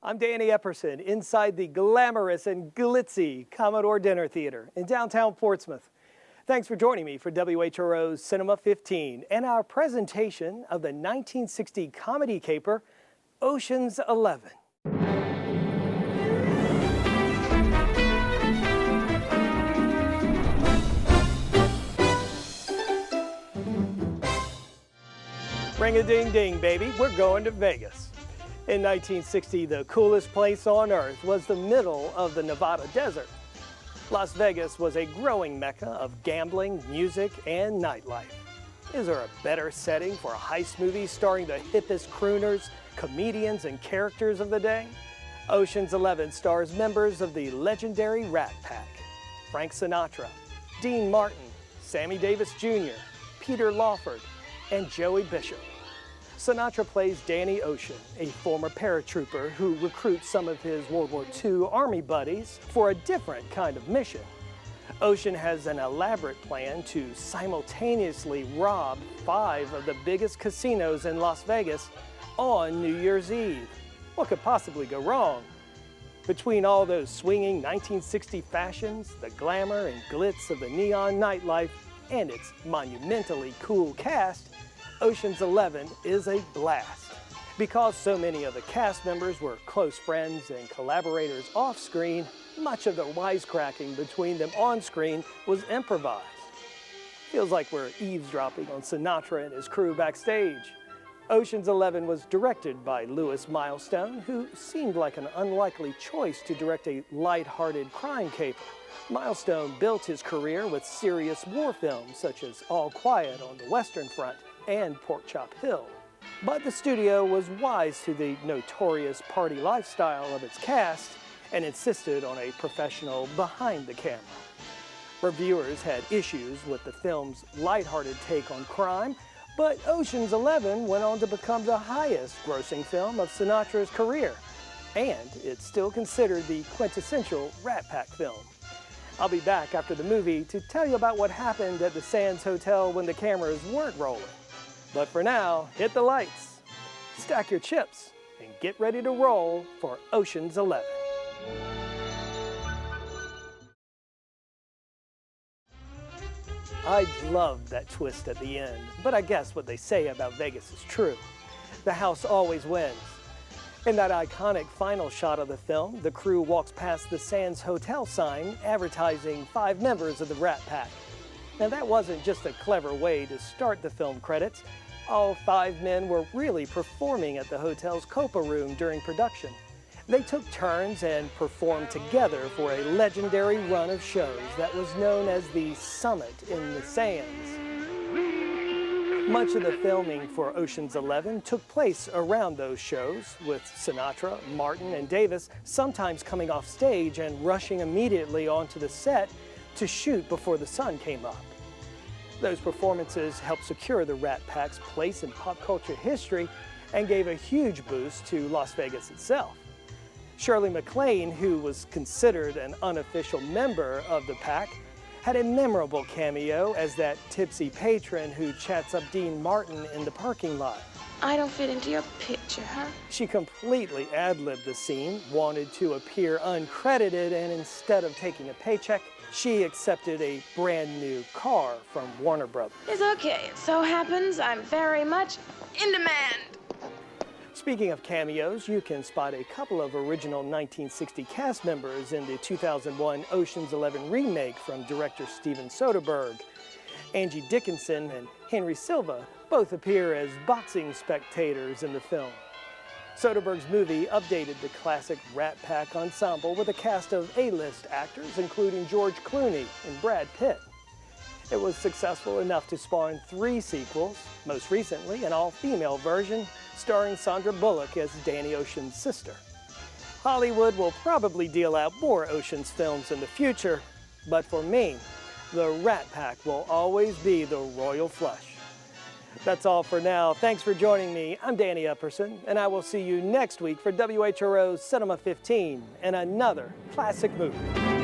I'm Danny Epperson inside the glamorous and glitzy Commodore Dinner Theater in downtown Portsmouth. Thanks for joining me for WHRO Cinema 15 and our presentation of the 1960 comedy caper, Ocean's 11. Ring-a-ding-ding, baby, we're going to Vegas. In 1960, the coolest place on earth was the middle of the Nevada desert. Las Vegas was a growing mecca of gambling, music, and nightlife. Is there a better setting for a heist movie starring the hippest crooners, comedians, and characters of the day? Ocean's 11 stars members of the legendary Rat Pack: Frank Sinatra, Dean Martin, Sammy Davis Jr., Peter Lawford, and Joey Bishop. Sinatra plays Danny Ocean, a former paratrooper who recruits some of his World War II Army buddies for a different kind of mission. Ocean has an elaborate plan to simultaneously rob 5 of the biggest casinos in Las Vegas on New Year's Eve. What could possibly go wrong? Between all those swinging 1960 fashions, the glamour and glitz of the neon nightlife, and its monumentally cool cast, Ocean's 11 is a blast. Because so many of the cast members were close friends and collaborators off-screen, much of the wisecracking between them on-screen was improvised. Feels like we're eavesdropping on Sinatra and his crew backstage. Ocean's 11 was directed by Lewis Milestone, who seemed like an unlikely choice to direct a light-hearted crime caper. Milestone built his career with serious war films such as All Quiet on the Western Front and Pork Chop Hill. But the studio was wise to the notorious party lifestyle of its cast and insisted on a professional behind the camera. Reviewers had issues with the film's lighthearted take on crime, but Ocean's 11 went on to become the highest grossing film of Sinatra's career, and it's still considered the quintessential Rat Pack film. I'll be back after the movie to tell you about what happened at the Sands Hotel when the cameras weren't rolling. But for now, hit the lights, stack your chips, and get ready to roll for Ocean's 11. I loved that twist at the end, but I guess what they say about Vegas is true. The house always wins. In that iconic final shot of the film, the crew walks past the Sands Hotel sign advertising 5 members of the Rat Pack. Now that wasn't just a clever way to start the film credits. All 5 men were really performing at the hotel's Copa Room during production. They took turns and performed together for a legendary run of shows that was known as the Summit in the Sands. Much of the filming for Ocean's 11 took place around those shows, with Sinatra, Martin, and Davis sometimes coming off stage and rushing immediately onto the set to shoot before the sun came up. Those performances helped secure the Rat Pack's place in pop culture history and gave a huge boost to Las Vegas itself. Shirley MacLaine, who was considered an unofficial member of the pack, had a memorable cameo as that tipsy patron who chats up Dean Martin in the parking lot. I don't fit into your picture, huh? She completely ad-libbed the scene, wanted to appear uncredited, and instead of taking a paycheck, she accepted a brand new car from Warner Brothers. It's okay. It so happens I'm very much in demand. Speaking of cameos, you can spot a couple of original 1960 cast members in the 2001 Ocean's 11 remake from director Steven Soderbergh. Angie Dickinson and Henry Silva both appear as boxing spectators in the film. Soderbergh's movie updated the classic Rat Pack ensemble with a cast of A-list actors, including George Clooney and Brad Pitt. It was successful enough to spawn 3 sequels, most recently an all-female version starring Sandra Bullock as Danny Ocean's sister. Hollywood will probably deal out more Ocean's films in the future, but for me, the Rat Pack will always be the royal flush. That's all for now. Thanks for joining me. I'm Danny Epperson, and I will see you next week for WHRO Cinema 15 and another classic movie.